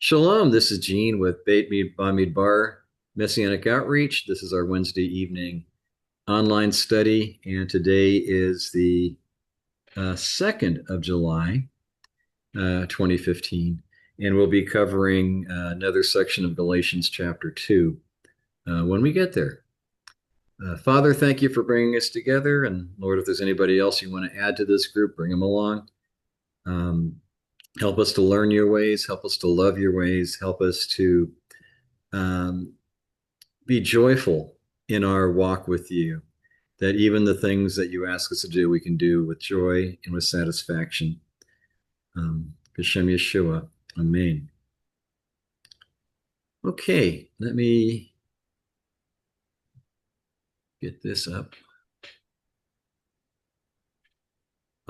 Shalom, this is Gene with Beit Bamidbar Messianic Outreach. This is our Wednesday evening online study, and today is the 2nd of July, 2015, and we'll be covering another section of Galatians Chapter 2 when we get there. Father, thank you for bringing us together, and Lord, if there's anybody else you want to add to this group, bring them along. Um, Help us to learn your ways, help us to love your ways, help us to um, be joyful in our walk with you, that even the things that you ask us to do, we can do with joy and with satisfaction. B'Shem Yeshua. Amen. Okay, let me get this up.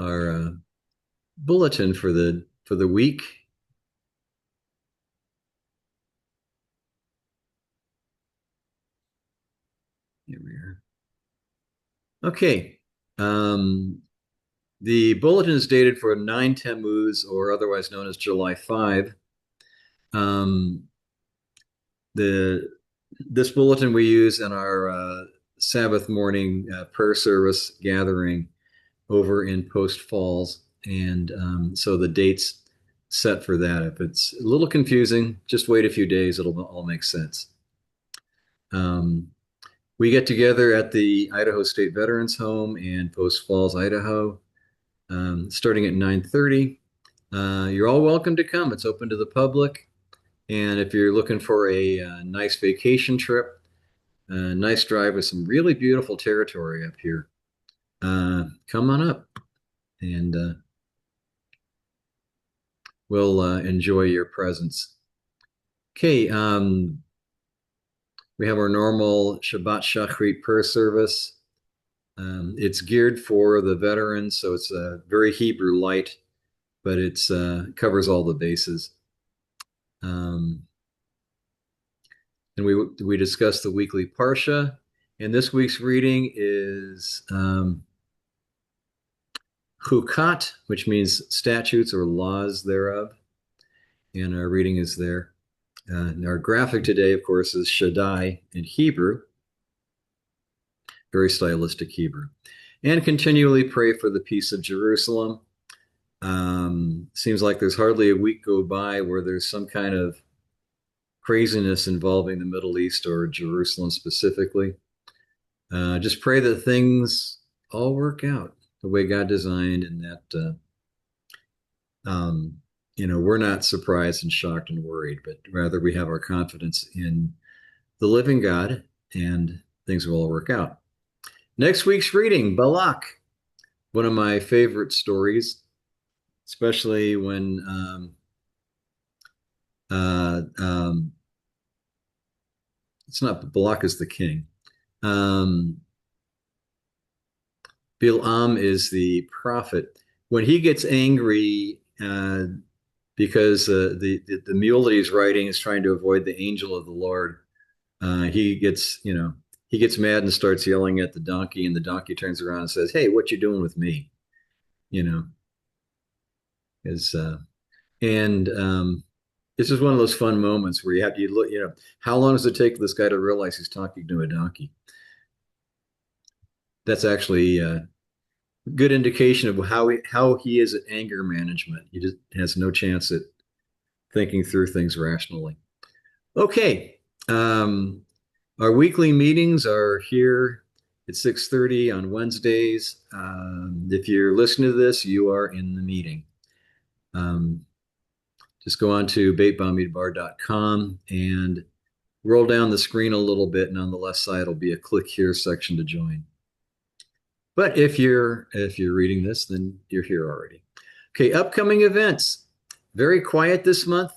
Our bulletin for the week. Here we are. Okay. The bulletin is dated for 9 Tammuz, or otherwise known as July 5. Um, this bulletin we use in our Sabbath morning prayer service gathering over in Post Falls, and so the date's set for that. If it's a little confusing, just wait a few days; it'll all make sense. Um, we get together at the Idaho State Veterans Home in Post Falls, Idaho, starting at 9:30. You're all welcome to come. It's open to the public. And if you're looking for a nice vacation trip, a nice drive with some really beautiful territory up here, come on up and we'll enjoy your presence. Okay, we have our normal Shabbat Shachrit prayer service. It's geared for the veterans, so it's very Hebrew light, but it's covers all the bases. And we discuss the weekly parsha, and this week's reading is Chukat, which means statutes or laws thereof, and our reading is there. Our graphic today, of course, is Shaddai in Hebrew, very stylistic Hebrew, and continually pray for the peace of Jerusalem. Seems like there's hardly a week go by where there's some kind of craziness involving the Middle East or Jerusalem specifically. Just pray that things all work out the way God designed, and that we're not surprised and shocked and worried, but rather we have our confidence in the living God, and things will all work out. Next week's reading, Balak, one of my favorite stories, especially when it's not Balak is the king. Bilam is the prophet. When he gets angry because the mule that he's riding is trying to avoid the angel of the Lord, he gets mad and starts yelling at the donkey, and the donkey turns around and says, "Hey, what you doing with me?" You know, is and this is one of those fun moments where you look, how long does it take for this guy to realize he's talking to a donkey? That's actually a good indication of how he is at anger management. He just has no chance at thinking through things rationally. Okay. Our weekly meetings are here at 6:30 on Wednesdays. If you're listening to this, you are in the meeting. Just go on to beitbamidbar.com and roll down the screen a little bit, and on the left side will be a click here section to join. But if you're reading this, then you're here already. Okay, upcoming events. Very quiet this month,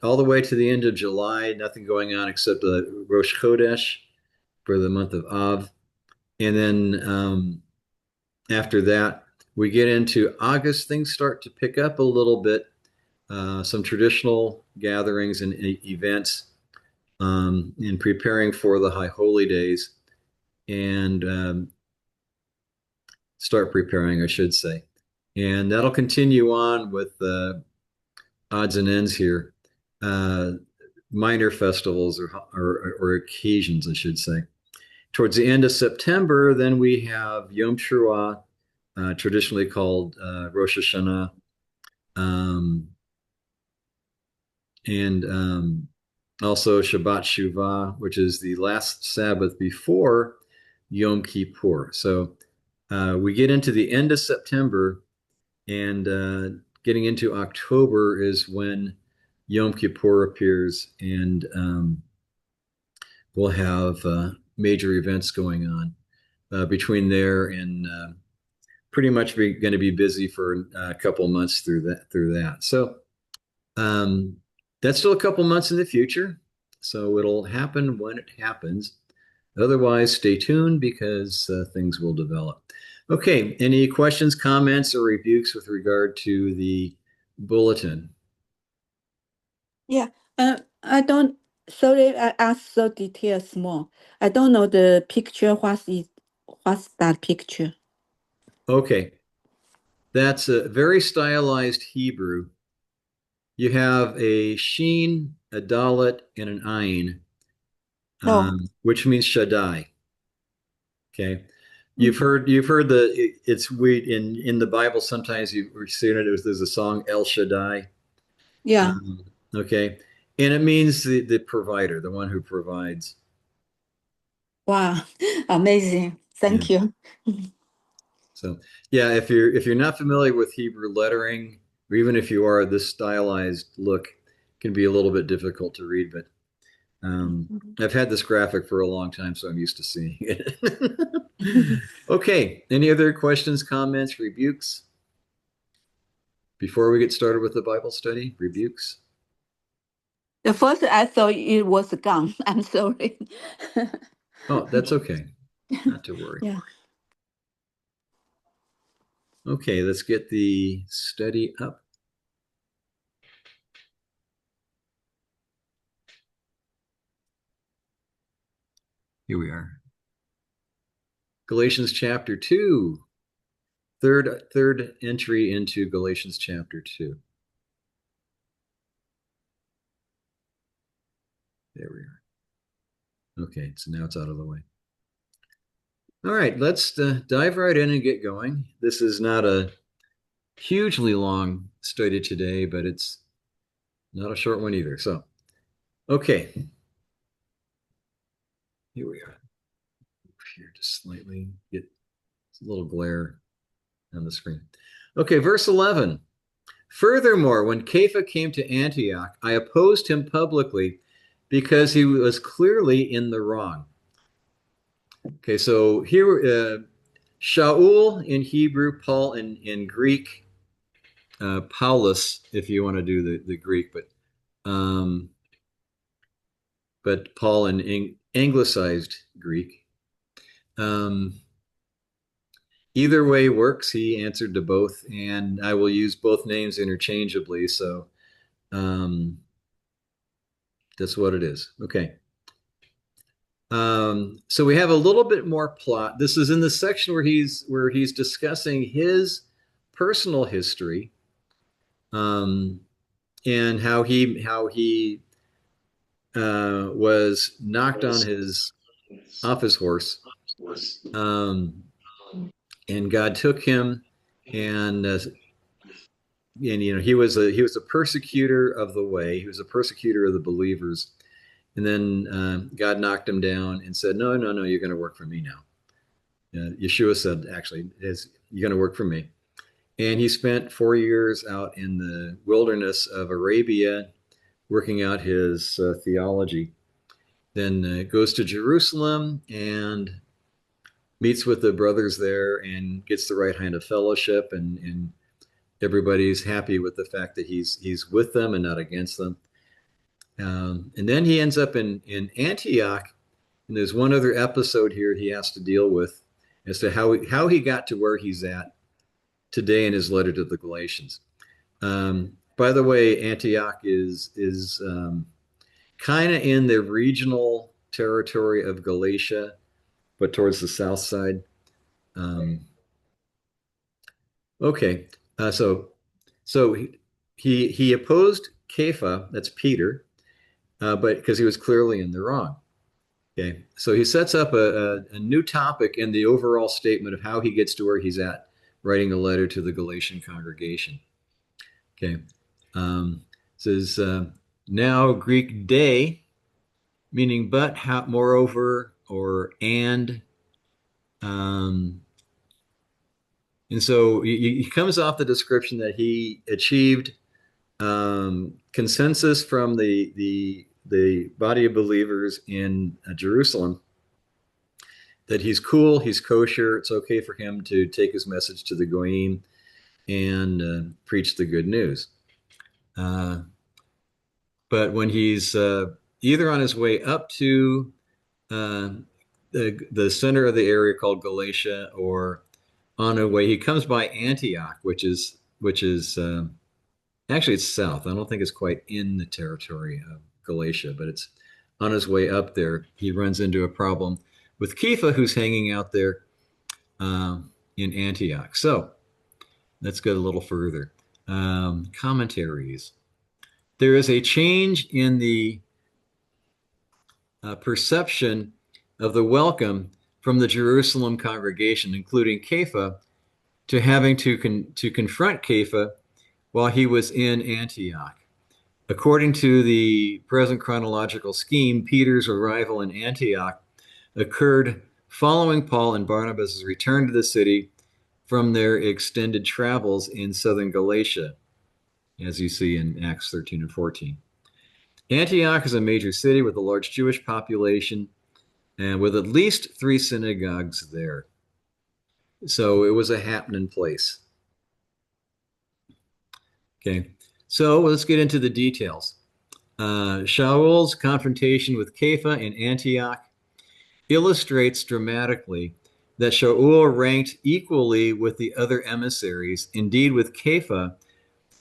all the way to the end of July. Nothing going on except the Rosh Chodesh for the month of Av. And then after that, we get into August. Things start to pick up a little bit. Some traditional gatherings and events in preparing for the High Holy Days, and start preparing, I should say. And that'll continue on with odds and ends here. uh, minor festivals or occasions, I should say. Towards the end of September, then we have Yom Teruah, traditionally called Rosh Hashanah, um, and also Shabbat Shuvah, which is the last Sabbath before Yom Kippur. So we get into the end of September, and getting into October is when Yom Kippur appears, and we'll have major events going on between there and pretty much going to be busy for a couple of months through that. So um, that's still a couple months in the future. So it'll happen when it happens. Otherwise, stay tuned because things will develop. Okay, any questions, comments, or rebukes with regard to the bulletin? Yeah, I don't, sorry, I asked so detailed small. I don't know the picture, what's that picture? Okay, that's a very stylized Hebrew. You have a sheen, a dalet, and an ayin, Oh, which means Shaddai. Okay, you've mm, heard it's we in the Bible sometimes you've seen it. There's a song El Shaddai. yeah, Um, okay, and it means the provider, the one who provides. wow, amazing. Yeah. Thank you. So yeah, if you're not familiar with Hebrew lettering, or even if you are, this stylized look can be a little bit difficult to read, but I've had this graphic for a long time, so I'm used to seeing it. Okay, any other questions, comments, rebukes before we get started with the Bible study? Rebukes? The first I thought it was gone. I'm sorry. Oh, that's okay. Not to worry. Yeah. Okay, let's get the study up. Here we are. Galatians chapter 2. Third entry into Galatians chapter 2. There we are. Okay, so now it's out of the way. All right, let's dive right in and get going. This is not a hugely long study today, but it's not a short one either. So, okay, here we are. Here, just slightly get a little glare on the screen. Okay, verse 11. Furthermore, when Kepha came to Antioch, I opposed him publicly because he was clearly in the wrong. Okay, so here, Shaul in Hebrew, Paul in Greek, Paulus, if you want to do the Greek, um, but Paul in anglicized Greek. Um, Either way works. He answered to both, and I will use both names interchangeably. So um, that's what it is. Okay. So we have a little bit more plot. This is in the section where he's discussing his personal history, um, and how he was knocked on his off his horse, um, and God took him, and he was a persecutor of the way. He was a persecutor of the believers, and then God knocked him down and said, "No, no, no, you're going to work for me now." Yeshua said, "Actually, you're going to work for me." And he spent 4 years out in the wilderness of Arabia working out his theology. Then goes to Jerusalem and meets with the brothers there and gets the right kind of fellowship, and everybody's happy with the fact that he's with them and not against them. And then he ends up in Antioch, and there's one other episode here he has to deal with as to how he got to where he's at today in his letter to the Galatians. By the way, Antioch is kind of in the regional territory of Galatia, but towards the south side. Um, okay, so he opposed Kepha, that's Peter, but because he was clearly in the wrong. Okay, so he sets up a new topic in the overall statement of how he gets to where he's at, writing a letter to the Galatian congregation. Okay, says now Greek day, meaning but, how, moreover, or um, and so he comes off the description that he achieved consensus from the body of believers in Jerusalem that he's cool, he's kosher, it's okay for him to take his message to the goyim and preach the good news. Uh, but when he's either on his way up to uh, the center of the area called Galatia, or on a way, he comes by Antioch, which is actually it's south. I don't think it's quite in the territory of Galatia, but it's on his way up there. He runs into a problem with Kepha, who's hanging out there in Antioch. So let's go a little further. Commentaries. There is a change in the perception of the welcome from the Jerusalem congregation, including Kepha, to having to confront Kepha while he was in Antioch. According to the present chronological scheme, Peter's arrival in Antioch occurred following Paul and Barnabas' return to the city from their extended travels in southern Galatia, as you see in Acts 13 and 14. Antioch is a major city with a large Jewish population and with at least 3 synagogues there. So it was a happening place. Okay, so let's get into the details. Shaul's confrontation with Kepha in Antioch illustrates dramatically that Shaul ranked equally with the other emissaries, indeed with Kepha,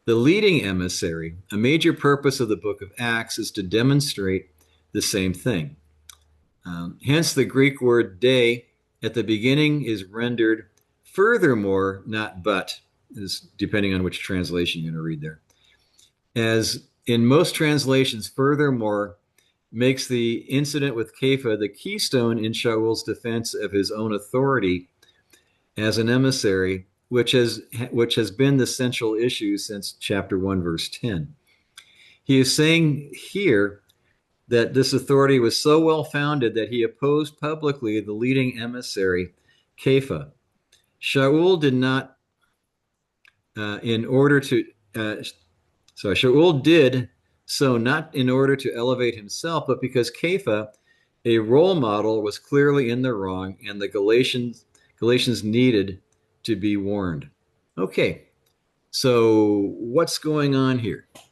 the leading emissary. A major purpose of the book of Acts is to demonstrate the same thing. Hence, the Greek word "de" at the beginning is rendered furthermore, not but, is depending on which translation you're going to read there. As in most translations, furthermore makes the incident with Kepha the keystone in Shaul's defense of his own authority as an emissary, which has been the central issue since chapter 1, verse 10. He is saying here that this authority was so well founded that he opposed publicly the leading emissary, Kepha. Shaul did not, Shaul did so not in order to elevate himself, but because Kepha, a role model, was clearly in the wrong, and the Galatians needed to be warned. Okay, so what's going on here? All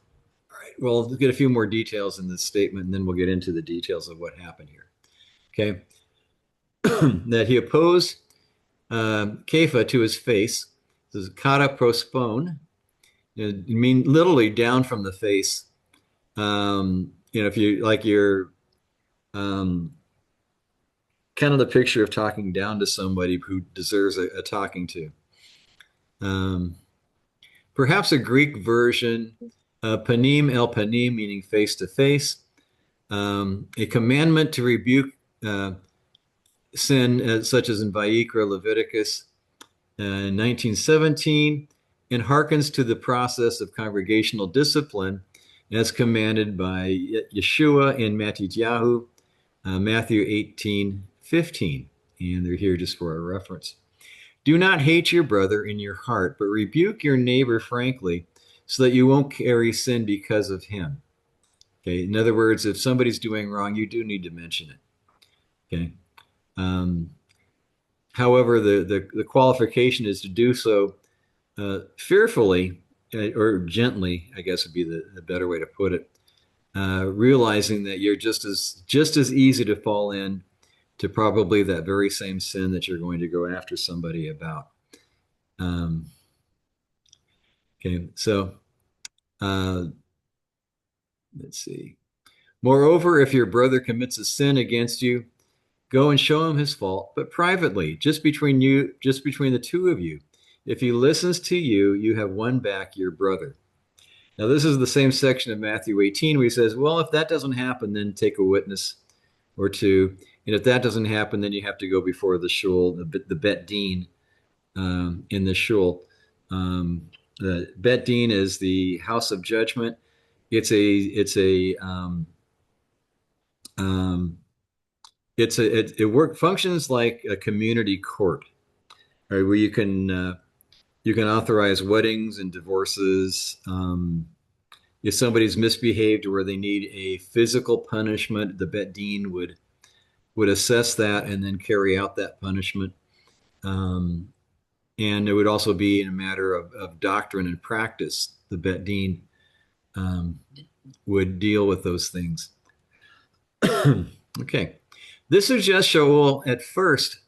right, well, we'll get a few more details in this statement, and then we'll get into the details of what happened here. Okay, that he opposed Kepha to his face. This is kata prospone. It mean literally down from the face. If you like, you're kind of the picture of talking down to somebody who deserves a talking to. Perhaps a Greek version, panim el panim, meaning face to face. A commandment to rebuke sin, such as in Vayikra, Leviticus 19:17, and hearkens to the process of congregational discipline as commanded by Yeshua in Matityahu, Matthew 18:15. And they're here just for a reference. Do not hate your brother in your heart, but rebuke your neighbor frankly, so that you won't carry sin because of him. Okay. In other words, if somebody's doing wrong, you do need to mention it. Okay. However, the qualification is to do so fearfully or gently, I guess would be the better way to put it. Realizing that you're just as easy to fall in to probably that very same sin that you're going to go after somebody about. Okay, so let's see. Moreover, if your brother commits a sin against you, go and show him his fault, but privately, just between the two of you. If he listens to you, you have won back your brother. Now, this is the same section of Matthew 18 where he says, well, if that doesn't happen, then take a witness or two. And if that doesn't happen, then you have to go before the shul, the bet din in the shul. The bet din is the house of judgment. Um, it functions like a community court, right, where you can authorize weddings and divorces. If somebody's misbehaved where they need a physical punishment, the bet din would assess that and then carry out that punishment. Um, and it would also be in a matter of doctrine and practice. The bet din um, would deal with those things. Okay. This suggests Shaul at first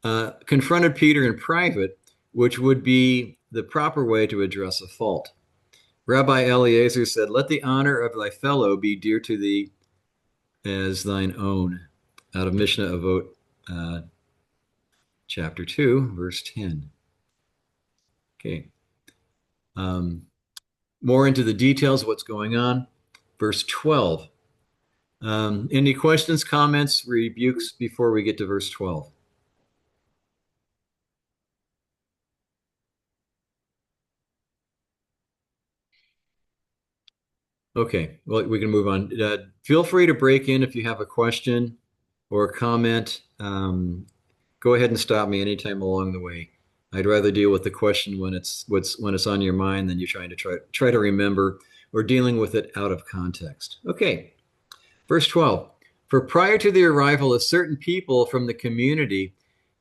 confronted Peter in private, which would be the proper way to address a fault. Rabbi Eliezer said, let the honor of thy fellow be dear to thee as thine own, out of Mishnah Avot, chapter 2, verse 10. Okay. More into the details of what's going on. Verse 12. Any questions, comments, rebukes before we get to verse 12? Okay, well, we can move on. Feel free to break in if you have a question or a comment. Go ahead and stop me anytime along the way. I'd rather deal with the question when it's on your mind than you trying to try to remember or dealing with it out of context. Okay, verse 12. For prior to the arrival of certain people from the community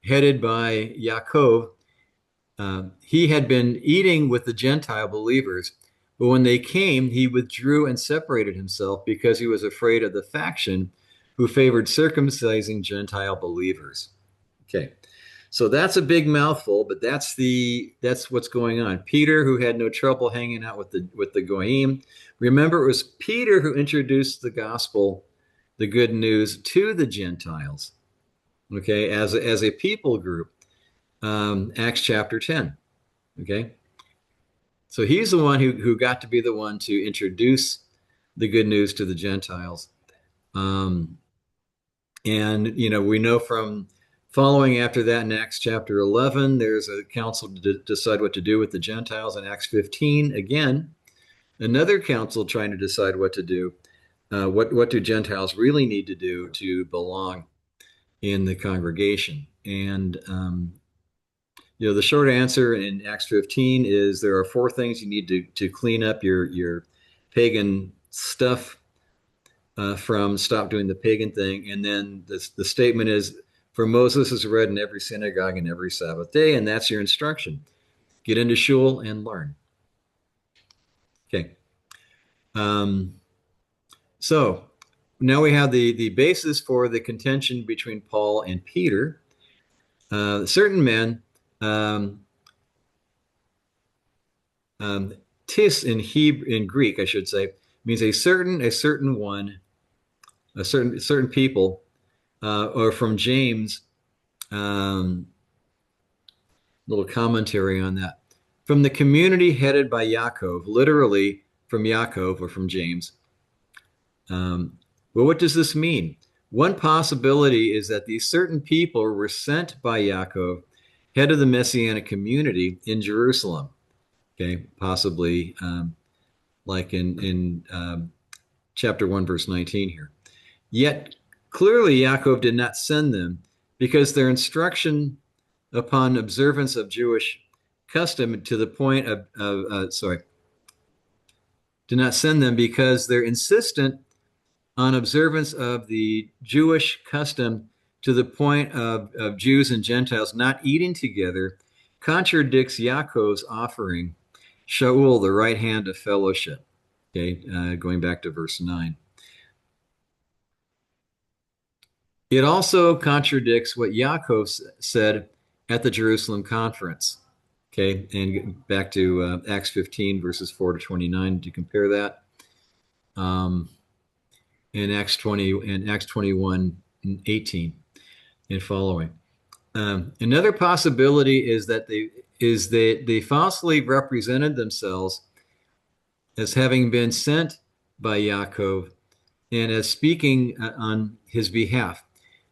headed by Yaakov, he had been eating with the Gentile believers, but when they came, he withdrew and separated himself because he was afraid of the faction who favored circumcising Gentile believers. Okay, so that's a big mouthful, but that's what's going on. Peter, who had no trouble hanging out with the goyim. Remember, it was Peter who introduced the gospel, the good news, to the Gentiles. Okay, as a people group. Acts chapter 10. Okay. So he's the one who got to be the one to introduce the good news to the Gentiles. And, we know from following after that in Acts chapter 11, there's a council to decide what to do with the Gentiles. In Acts 15, again, another council trying to decide what to do. What do Gentiles really need to do to belong in the congregation? And the short answer in Acts 15 is there are 4 things you need to clean up your pagan stuff from, stop doing the pagan thing. And then the statement is, for Moses is read in every synagogue and every Sabbath day, and that's your instruction. Get into shul and learn. Okay. So now we have the basis for the contention between Paul and Peter. Certain men, tis in Hebrew, in Greek, I should say, means a certain one, a certain people, or from James, little commentary on that. From the community headed by Yaakov, literally from Yaakov or from James. Well, what does this mean? One possibility is that these certain people were sent by Yaakov, head of the Messianic community in Jerusalem. Okay, possibly like in chapter 1, verse 19 here. Yet clearly Yaakov did not send them because their instruction upon observance of Jewish custom to the point did not send them because they're insistent on observance of the Jewish custom to the point of Jews and Gentiles not eating together contradicts Yaakov's offering Shaul the right hand of fellowship. Okay, going back to verse 9. It also contradicts what Yaakov said at the Jerusalem conference. Okay, and back to Acts 15, verses 4 to 29 to compare that. In Acts 21, 18 and following. Another possibility is that they falsely represented themselves as having been sent by Yaakov and as speaking on his behalf.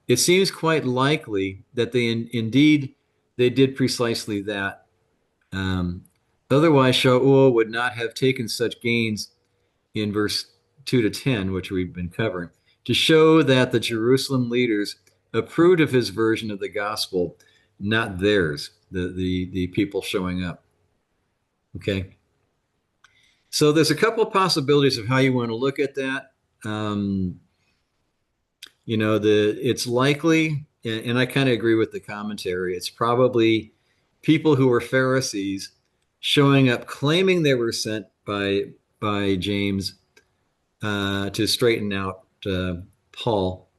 It seems quite likely that indeed they did precisely that. Um, Otherwise, Shaul would not have taken such gains in verse 2 to 10, which we've been covering, to show that the Jerusalem leaders approved of his version of the gospel, not theirs, the people showing up. Okay. So there's a couple of possibilities of how you want to look at that. Um, it's likely, and I kind of agree with the commentary, it's probably people who were Pharisees showing up claiming they were sent by James to straighten out Paul,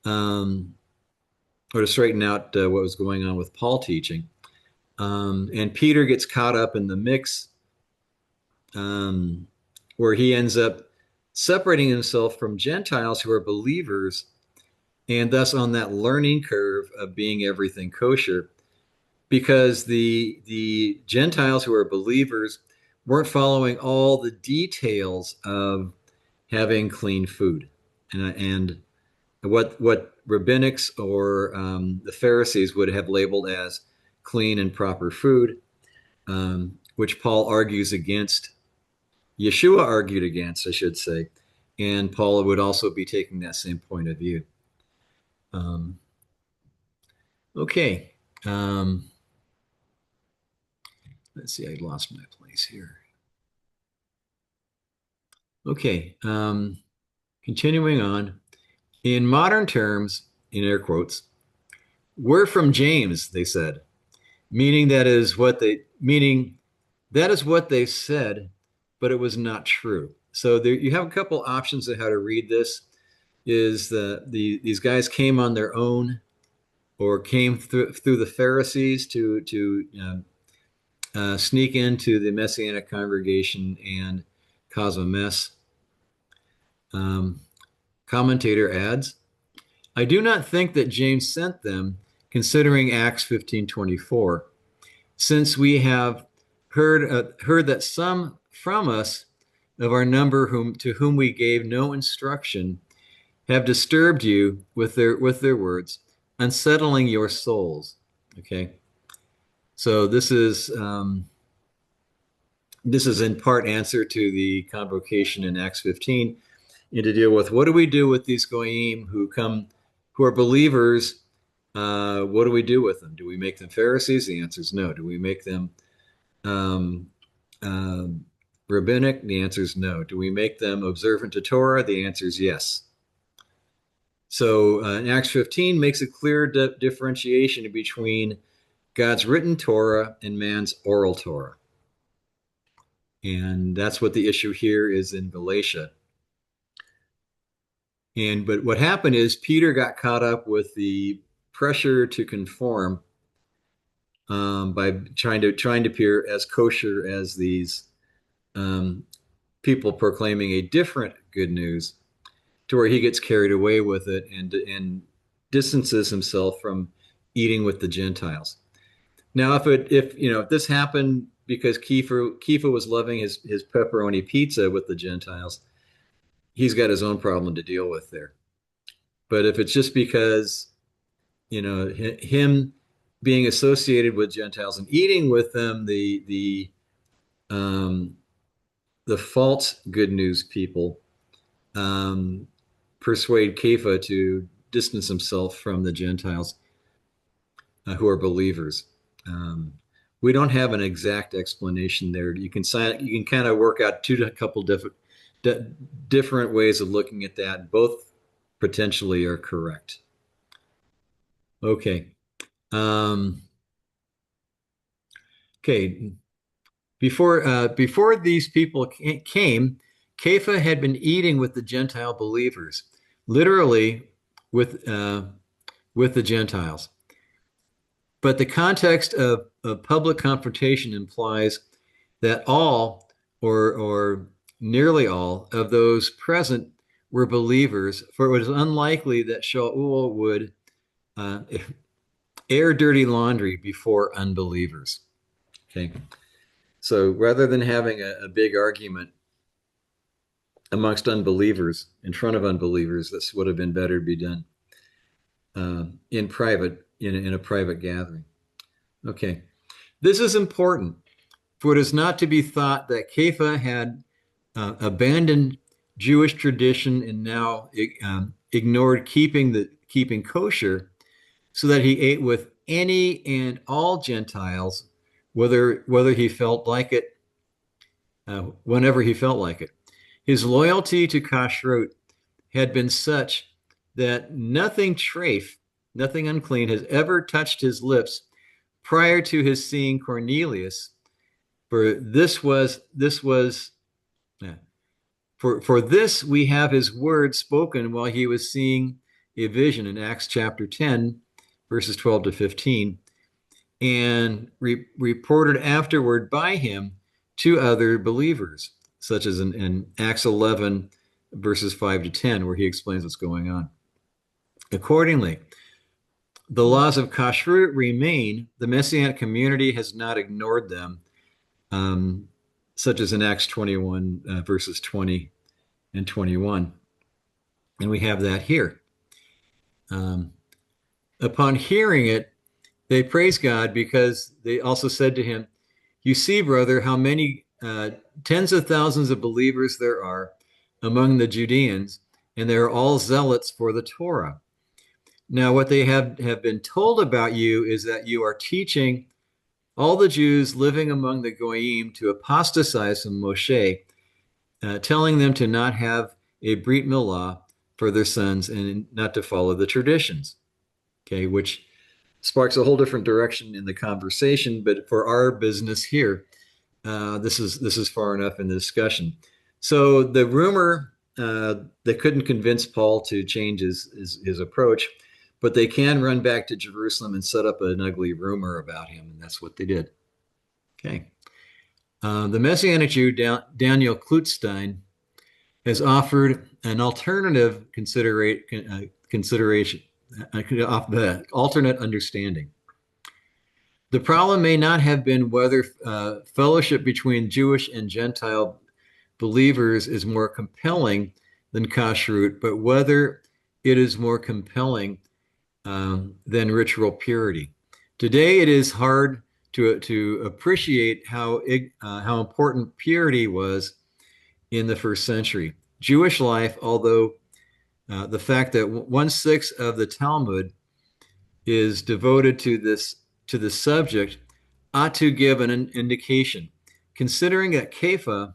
um, or to straighten out what was going on with Paul teaching. And Peter gets caught up in the mix, um, where he ends up separating himself from Gentiles who are believers and thus on that learning curve of being everything kosher, because the Gentiles who are believers weren't following all the details of having clean food, and what rabbinics or the Pharisees would have labeled as clean and proper food, which Paul argues against. Yeshua argued against, I should say, and Paul would also be taking that same point of view. Um, okay. Let's see, I lost my place here. Okay. Continuing on. In modern terms, in air quotes, we're from James, they said, meaning that is what they said, but it was not true. So there, you have a couple options of how to read this. Is these guys came on their own, or came through the Pharisees to sneak into the Messianic congregation and cause a mess. Um, Commentator adds, I do not think that James sent them, considering Acts 15:24, since we have heard that some from us of our number to whom we gave no instruction have disturbed you with their words, unsettling your souls. Okay, so this is in part answer to the convocation in Acts 15, and to deal with what do we do with these goyim who are believers. What do we do with them? Do we make them Pharisees? The answer is no. Do we make them um, uh, rabbinic? The answer is no. Do we make them observant to Torah? The answer is yes. So in Acts 15 makes a clear differentiation between God's written Torah and man's oral Torah. And that's what the issue here is in Galatia. But what happened is Peter got caught up with the pressure to conform, by trying to appear as kosher as these um, people proclaiming a different good news, to where he gets carried away with it and distances himself from eating with the Gentiles. Now, if this happened because Kiefer was loving his pepperoni pizza with the Gentiles, he's got his own problem to deal with there. But if it's just because him being associated with Gentiles and eating with them, um, the false good news people persuade Kepha to distance himself from the Gentiles who are believers. We don't have an exact explanation there. You can kind of work out a couple different ways of looking at that. Both potentially are correct. Okay. Okay. Before these people came, Kepha had been eating with the Gentile believers, literally with with the Gentiles. But the context of public confrontation implies that all, or nearly all, of those present were believers, for it was unlikely that Shaul would uh, air dirty laundry before unbelievers. Okay. So rather than having a big argument amongst unbelievers, in front of unbelievers, this would have been better to be done in private, in a private gathering. Okay. This is important, for it is not to be thought that Kepha had abandoned Jewish tradition and now ignored keeping kosher, so that he ate with any and all Gentiles, whether he felt like it, whenever he felt like it. His loyalty to kashrut had been such that nothing treif, nothing unclean, has ever touched his lips prior to his seeing Cornelius. For this we have his word spoken while he was seeing a vision in Acts chapter 10, verses 12 to 15, and reported afterward by him to other believers, such as in Acts 11, verses 5 to 10, where he explains what's going on. Accordingly, the laws of kashrut remain. The Messianic community has not ignored them, such as in Acts 21, verses 20 and 21. And we have that here. Upon hearing it, they praised God, because they also said to him, "You see, brother, how many tens of thousands of believers there are among the Judeans, and they are all zealots for the Torah. Now, what they have been told about you is that you are teaching all the Jews living among the Goyim to apostatize from Moshe, telling them to not have a Brit Milah for their sons and not to follow the traditions." Okay, which sparks a whole different direction in the conversation, but for our business here, this is far enough in the discussion. So the rumor, they couldn't convince Paul to change his approach, but they can run back to Jerusalem and set up an ugly rumor about him, and that's what they did. Okay. The Messianic Jew, Daniel Klutstein, has offered an alternative consideration, alternate understanding. The problem may not have been whether fellowship between Jewish and Gentile believers is more compelling than kashrut, but whether it is more compelling than ritual purity. Today, it is hard to appreciate how important purity was in the first century. Jewish life, although the fact that 1/6 of the Talmud is devoted to this subject, ought to give an indication. Considering that Kepha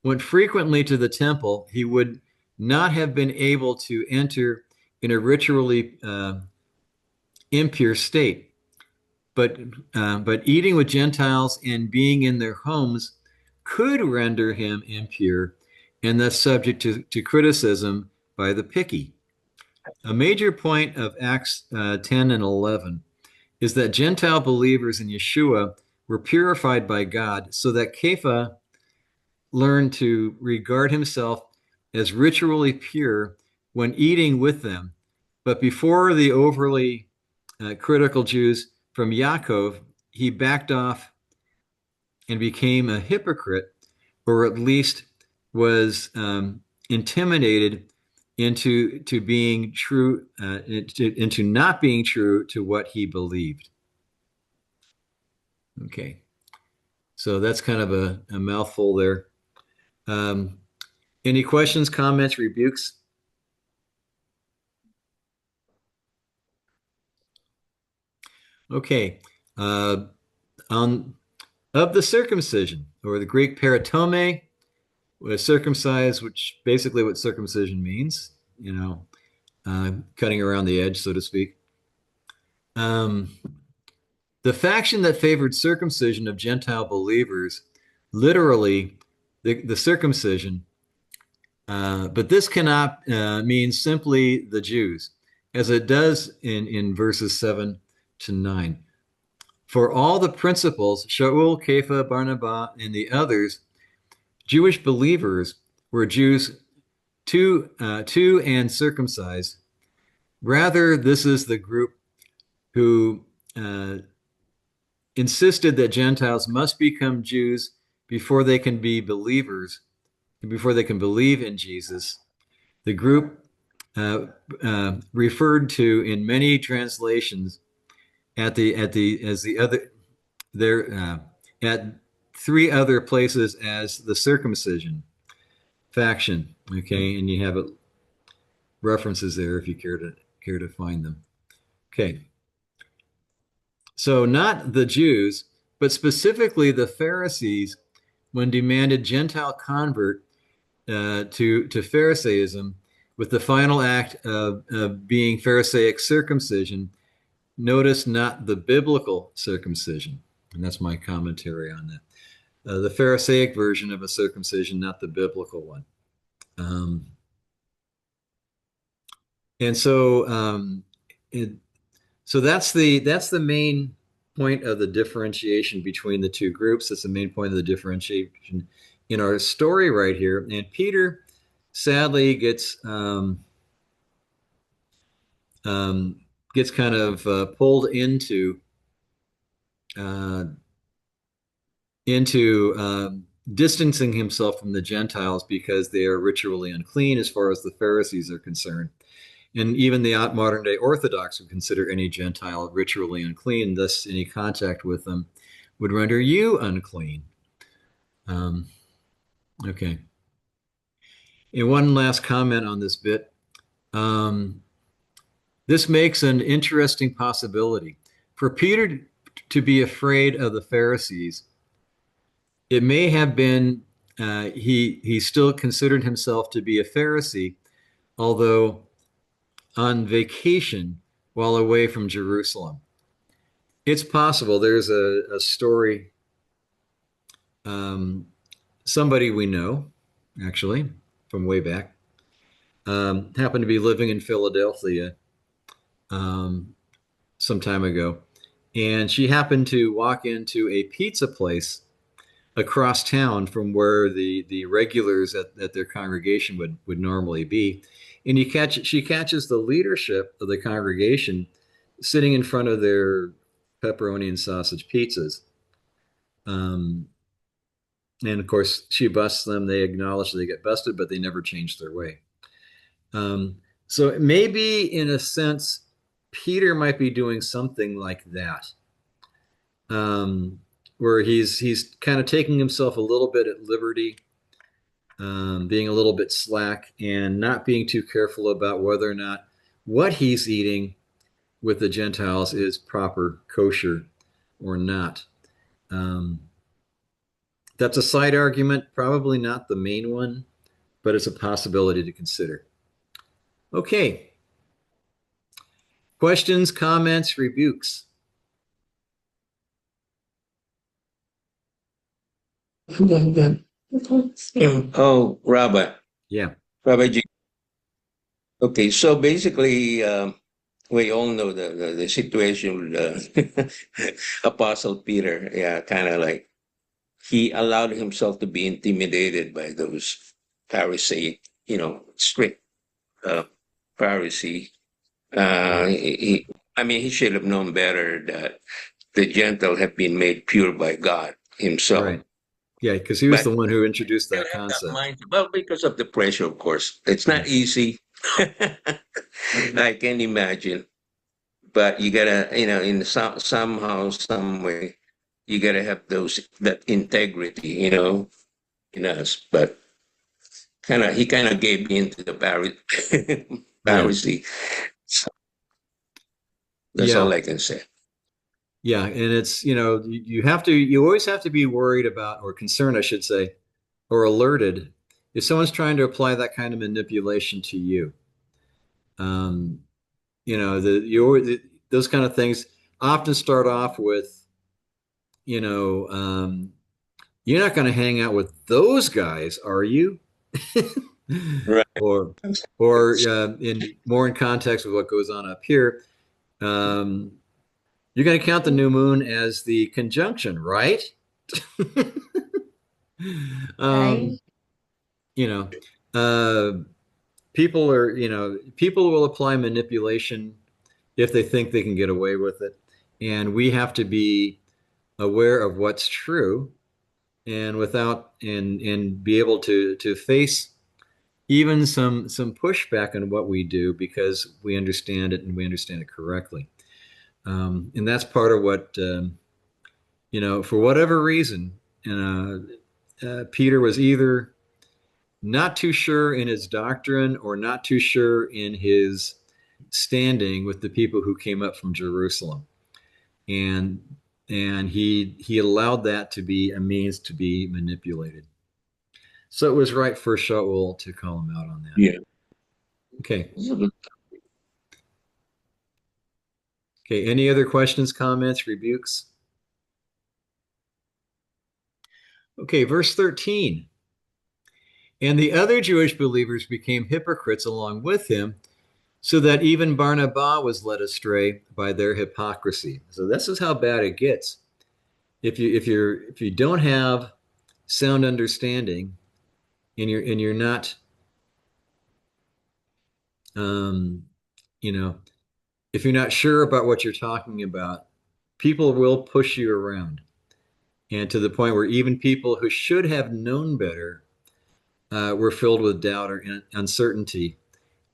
went frequently to the temple, he would not have been able to enter in a ritually impure state. But eating with Gentiles and being in their homes could render him impure and thus subject to criticism by the picky. A major point of Acts 10 and 11 is that Gentile believers in Yeshua were purified by God, so that Kepha learned to regard himself as ritually pure when eating with them. But before the overly critical Jews from Yaakov, he backed off and became a hypocrite, or at least was intimidated into being true, into not being true to what he believed. Okay, so that's kind of a mouthful there. Any questions, comments, rebukes? Okay, of the circumcision, or the Greek peritome, was circumcised, which basically what circumcision means, cutting around the edge, so to speak. The faction that favored circumcision of Gentile believers, literally the circumcision, but this cannot mean simply the Jews, as it does in verses 7 to 9. For all the principles, Shaul, Kepha, Barnabas, and the others, Jewish believers were Jews too and circumcised. Rather, this is the group who insisted that Gentiles must become Jews before they can be believers, before they can believe in Jesus. The group referred to in many translations at the as the other there at three other places as the circumcision faction. Okay, and you have it references there if you care to find them. Okay, so not the Jews, but specifically the Pharisees, when demanded Gentile convert to Pharisaism, with the final act of being Pharisaic circumcision. Notice not the biblical circumcision, and that's my commentary on that. The Pharisaic version of a circumcision, not the biblical one. Um, and so, it, so that's the main point of the differentiation between the two groups. That's the main point of the differentiation in our story right here. And Peter, sadly, um, gets kind of pulled uh, into distancing himself from the Gentiles because they are ritually unclean as far as the Pharisees are concerned. And even the modern day Orthodox would consider any Gentile ritually unclean, thus, any contact with them would render you unclean. Um, okay. And one last comment on this bit. Um, this makes an interesting possibility. For Peter to be afraid of the Pharisees, it may have been he still considered himself to be a Pharisee, although on vacation while away from Jerusalem. It's possible. There's a story, somebody we know, actually, from way back, happened to be living in Philadelphia um, some time ago. And she happened to walk into a pizza place across town from where the regulars at their congregation would normally be. And she catches the leadership of the congregation sitting in front of their pepperoni and sausage pizzas. Um, and of course, she busts them. They acknowledge they get busted, but they never change their way. So maybe, in a sense, Peter might be doing something like that, where he's kind of taking himself a little bit at liberty, being a little bit slack, and not being too careful about whether or not what he's eating with the Gentiles is proper, kosher, or not. Um, that's a side argument, probably not the main one, but it's a possibility to consider. Okay. Questions, comments, rebukes? Oh, Rabbi, Yeah. Rabbi G. Okay, so basically, we all know the situation with Apostle Peter. Yeah, kind of like he allowed himself to be intimidated by those Pharisee, strict uh, Pharisee. I mean, he should have known better that the Gentile have been made pure by God Himself. Right. Yeah, because he was But the one who introduced you that have that concept. mind. Well, because of the pressure, of course. It's not easy. I can imagine. But you gotta, in somehow, some way, you gotta have that integrity, in us. But he kind of gave in to the Yeah. Pharisee. So that's Yeah. all I can say. Yeah. And it's, you always have to be worried about, or concerned, I should say, or alerted if someone's trying to apply that kind of manipulation to you. Um, those kind of things often start off with, you know, um, you're not going to hang out with those guys, are you? Right. or in context with what goes on up here, um, you're going to count the new moon as the conjunction, right? Right. um, you know, uh, people will apply manipulation if they think they can get away with it, and we have to be aware of what's true, and be able to face even some pushback on what we do because we understand it and we understand it correctly. And that's part of what for whatever reason, Peter was either not too sure in his doctrine or not too sure in his standing with the people who came up from Jerusalem, and he allowed that to be a means to be manipulated. So it was right for Shaul to call him out on that. Yeah. Okay. Okay. Any other questions, comments, rebukes? Okay. Verse 13. And the other Jewish believers became hypocrites along with him, so that even Barnabas was led astray by their hypocrisy. So this is how bad it gets. If you don't have sound understanding, and you're not you know if you're not sure about what you're talking about, people will push you around, and to the point where even people who should have known better were filled with doubt or uncertainty,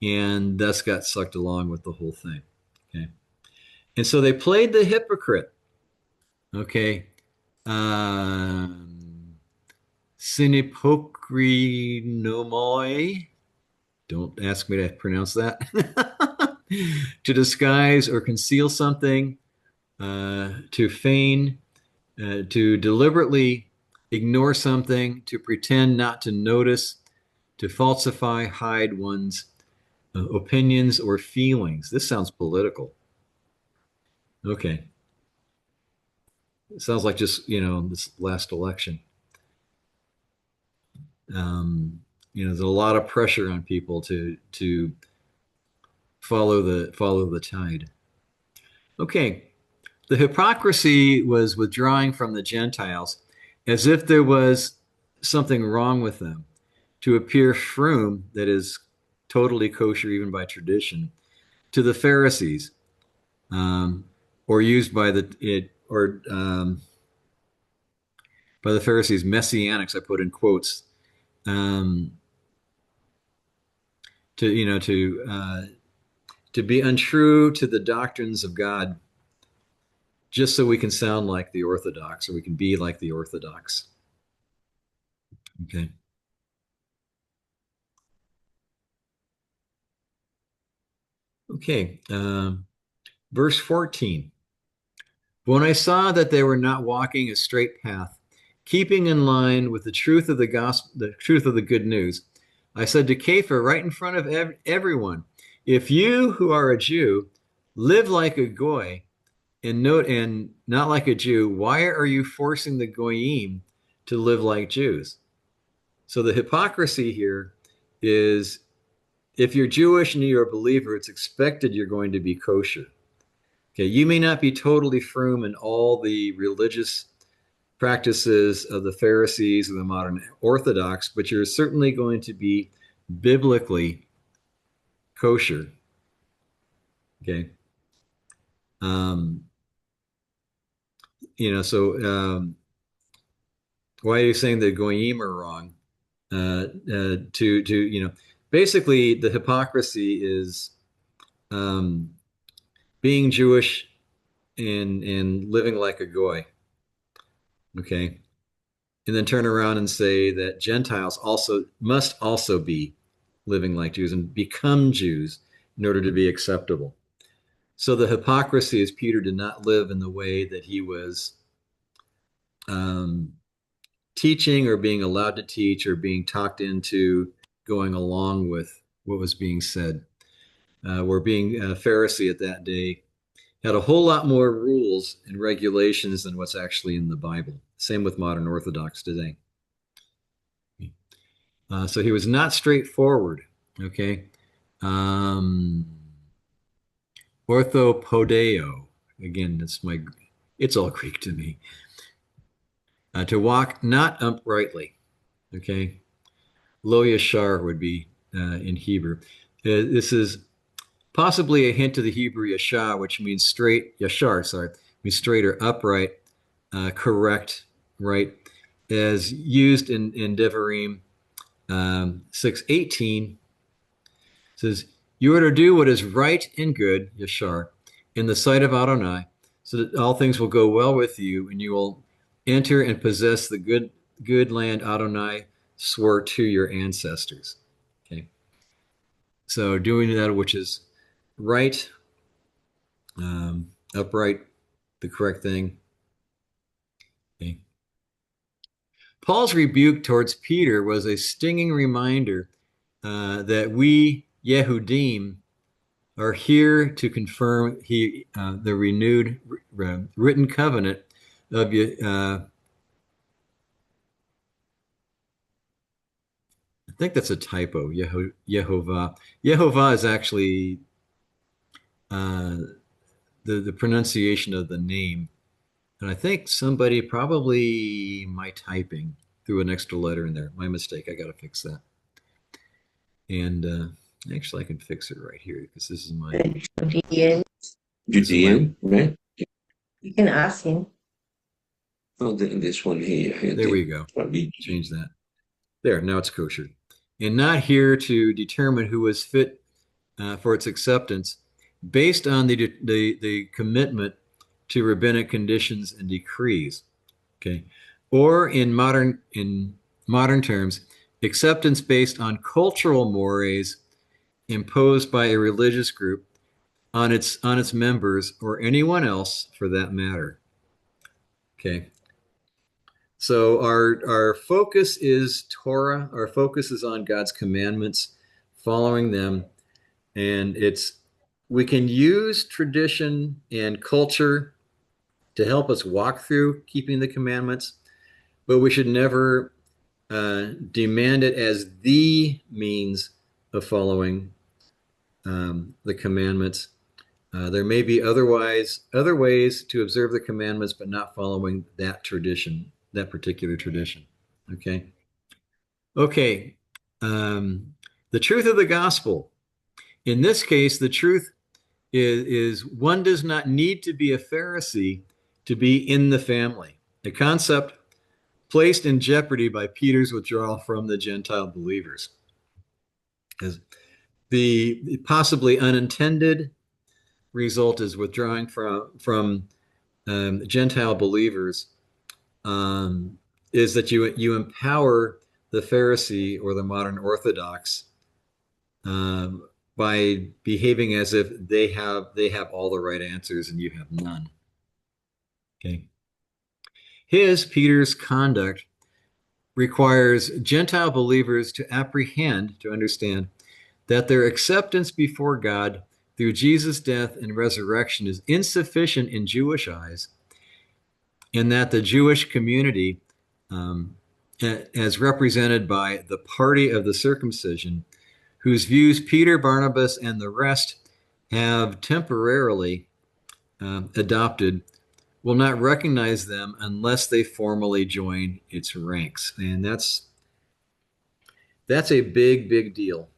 and thus got sucked along with the whole thing. Okay, and so they played the hypocrite. Okay, synepokrinomoi. Don't ask me to pronounce that. To disguise or conceal something, to feign, to deliberately ignore something, to pretend not to notice, to falsify, hide one's opinions or feelings. This sounds political. Okay. It sounds like just, this last election. There's a lot of pressure on people to follow the tide. Okay. The hypocrisy was withdrawing from the Gentiles as if there was something wrong with them, to appear froom, that is totally kosher even by tradition, to the Pharisees, or used by the Pharisees, Messianics, I put in quotes, to be untrue to the doctrines of God, just so we can sound like the Orthodox, or we can be like the Orthodox. Okay. Okay. Verse 14. When I saw that they were not walking a straight path, keeping in line with the truth of the gospel, the truth of the good news, I said to Kepha right in front of everyone, if you who are a Jew live like a goy and not like a Jew, why are you forcing the goyim to live like Jews? So the hypocrisy here is, if you're Jewish and you're a believer, it's expected you're going to be kosher. Okay, you may not be totally froom in all the religious practices of the Pharisees or the modern Orthodox, but you're certainly going to be biblically kosher. Okay. Why are you saying the goyim are wrong? Basically, the hypocrisy is being Jewish and living like a goy. Okay. And then turn around and say that Gentiles must also be living like Jews and become Jews in order to be acceptable. So the hypocrisy is Peter did not live in the way that he was teaching or being allowed to teach or being talked into going along with what was being said. Where being a Pharisee at that day had a whole lot more rules and regulations than what's actually in the Bible. Same with modern Orthodox today. So he was not straightforward. Okay. Orthopodeo. Again, it's all Greek to me. To walk not uprightly. Okay. Lo yashar would be in Hebrew. This is possibly a hint to the Hebrew yashar, which means straight, yashar, sorry, means straight or upright. correct, right? As used in Devarim 6:18, says, "You are to do what is right and good, Yashar, in the sight of Adonai, so that all things will go well with you, and you will enter and possess the good land Adonai swore to your ancestors." Okay, so doing that which is right, upright, the correct thing. Okay. Paul's rebuke towards Peter was a stinging reminder that we Yehudim are here to confirm the renewed written covenant of I think that's a typo. Yehovah. Yehovah is actually uh, the pronunciation of the name, and I think somebody probably my typing threw an extra letter in there. My mistake. I got to fix that. And actually, I can fix it right here because this is my Judean. Judean, right? You can ask him. Oh, this one here. There we go. Probably. Change that. There, now it's kosher. And not here to determine who is fit for its acceptance based on the commitment to rabbinic conditions and decrees. Okay. Or in modern terms, acceptance based on cultural mores imposed by a religious group on its members or anyone else for that matter. Okay. So our focus is Torah. Our focus is on God's commandments, following them, and we can use tradition and culture to help us walk through keeping the commandments, but we should never demand it as the means of following the commandments. There may be other ways to observe the commandments, but not following that tradition, that particular tradition. Okay. Okay. The truth of the gospel. In this case, the truth is one does not need to be a Pharisee to be in the family. A concept placed in jeopardy by Peter's withdrawal from the Gentile believers. As the possibly unintended result is withdrawing from Gentile believers is that you empower the Pharisee or the modern Orthodox by behaving as if they have all the right answers and you have none. Okay. Peter's conduct requires Gentile believers to understand that their acceptance before God through Jesus' death and resurrection is insufficient in Jewish eyes, and that the Jewish community, as represented by the party of the circumcision, whose views Peter, Barnabas, and the rest have temporarily adopted, will not recognize them unless they formally join its ranks. And that's a big deal.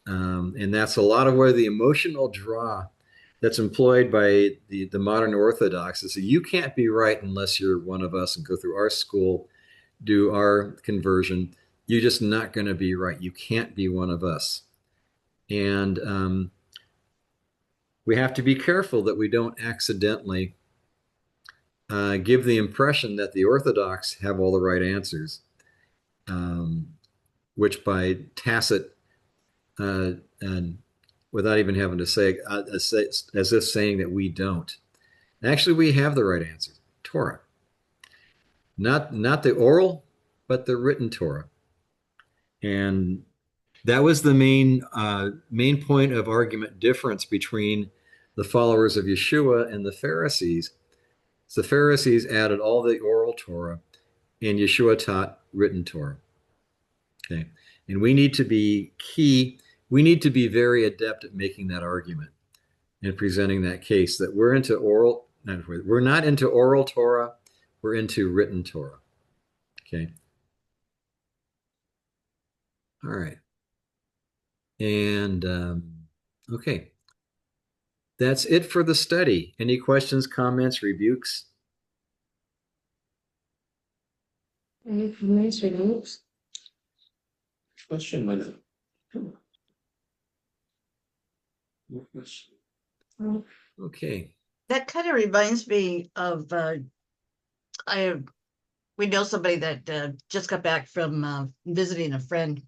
And that's a lot of where the emotional draw that's employed by the modern Orthodox is that you can't be right unless you're one of us and go through our school, do our conversion. You're just not going to be right. You can't be one of us. And we have to be careful that we don't accidentally give the impression that the Orthodox have all the right answers, which by tacit and without even having to say as if saying that we don't. Actually, we have the right answers. Torah, not the oral, but the written Torah, and that was the main point of argument difference between the followers of Yeshua and the Pharisees. So the Pharisees added all the oral Torah, and Yeshua taught written Torah. Okay, and we need to be very adept at making that argument and presenting that case that we're not into oral Torah, we're into written Torah. Okay. All right. And okay. That's it for the study. Any questions, comments, rebukes? Any comments or notes? Question, madam. No question. Okay. That kind of reminds me of we know somebody that just got back from visiting a friend,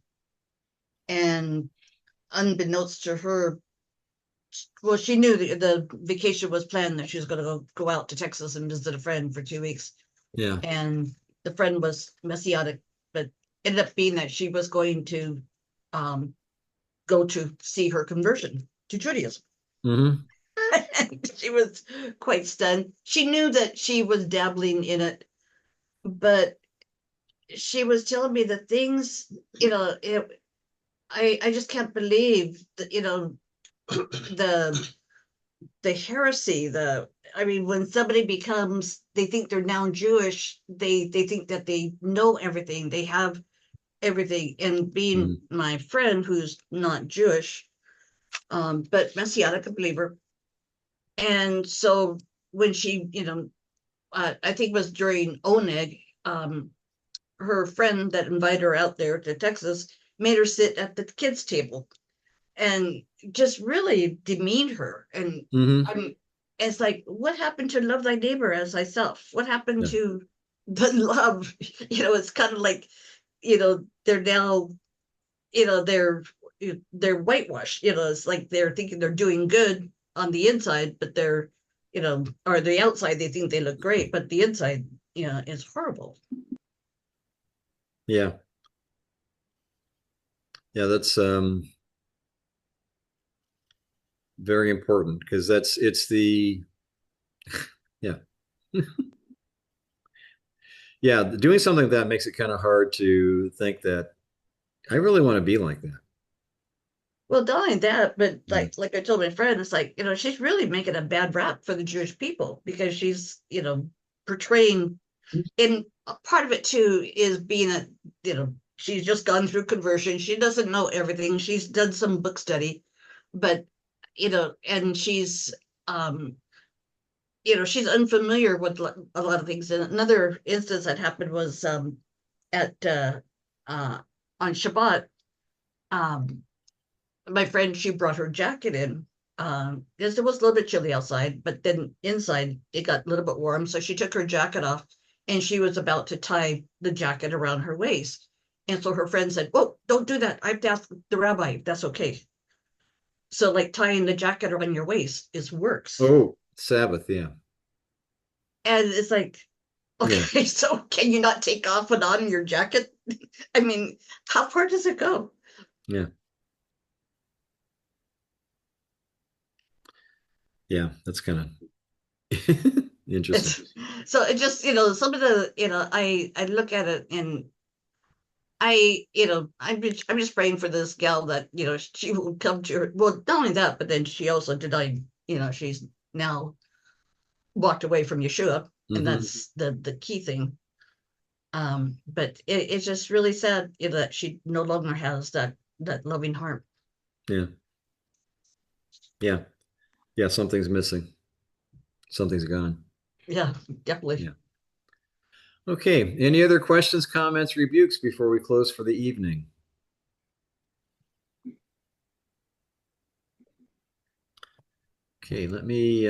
and unbeknownst to her, well, she knew the vacation was planned, that she was going to go out to Texas and visit a friend for 2 weeks, Yeah. and the friend was Messianic, but ended up being that she was going to go to see her conversion to Judaism. Mm-hmm. She was quite stunned. She knew that she was dabbling in it, but she was telling me the things, I just can't believe that, the heresy, I mean, when somebody becomes, they think they're now Jewish, they think that they know everything, they have everything, and being my friend who's not Jewish, but Messianic, a believer. And so when she, I think it was during Oneg, her friend that invited her out there to Texas made her sit at the kids' table and just really demeaned her. And it's like, what happened to love thy neighbor as thyself? What happened to the love? It's kind of like, they're now, they're whitewashed. It's like they're thinking they're doing good on the inside, but they're, or the outside, they think they look great, but the inside, is horrible. Yeah. Yeah, that's very important, because it's the yeah. Yeah, doing something like that makes it kind of hard to think that I really want to be like that. Well, not only that, but like I told my friend, it's like, she's really making a bad rap for the Jewish people, because she's, portraying, and part of it too is being she's just gone through conversion. She doesn't know everything. She's done some book study, but, and she's, she's unfamiliar with a lot of things. And another instance that happened was at on Shabbat. My friend, she brought her jacket in because it was a little bit chilly outside, but then inside it got a little bit warm. So she took her jacket off and she was about to tie the jacket around her waist. And so her friend said, "Whoa, don't do that. I have to ask the rabbi if that's okay." So like tying the jacket around your waist works. Oh, Sabbath, yeah. And it's like, okay, so can you not take off and on your jacket? I mean, how far does it go? Yeah. Yeah, that's kind of interesting. So it just, some of the, I look at it and I'm just praying for this gal that, she will come to her. Well, not only that, but then she also denied, she's now walked away from Yeshua, and that's the key thing. But it's just really sad, that she no longer has that loving heart. Yeah. Yeah. Yeah, something's missing. Something's gone. Yeah, definitely. Yeah. Okay. Any other questions, comments, rebukes before we close for the evening? Okay, let me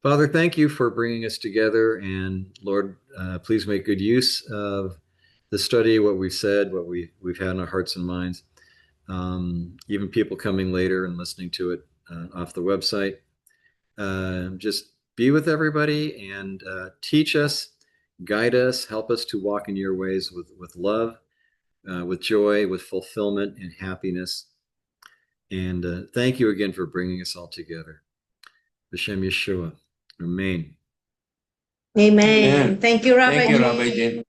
Father, thank you for bringing us together, and Lord, please make good use of the study, what we've said, what we've had in our hearts and minds, even people coming later and listening to it off the website. Just be with everybody and teach us, guide us, help us to walk in your ways with love, with joy, with fulfillment and happiness. And thank you again for bringing us all together. B'Shem Yeshua. Amen. Amen. Thank you, Rabbi. Thank you, Rabbi Jin.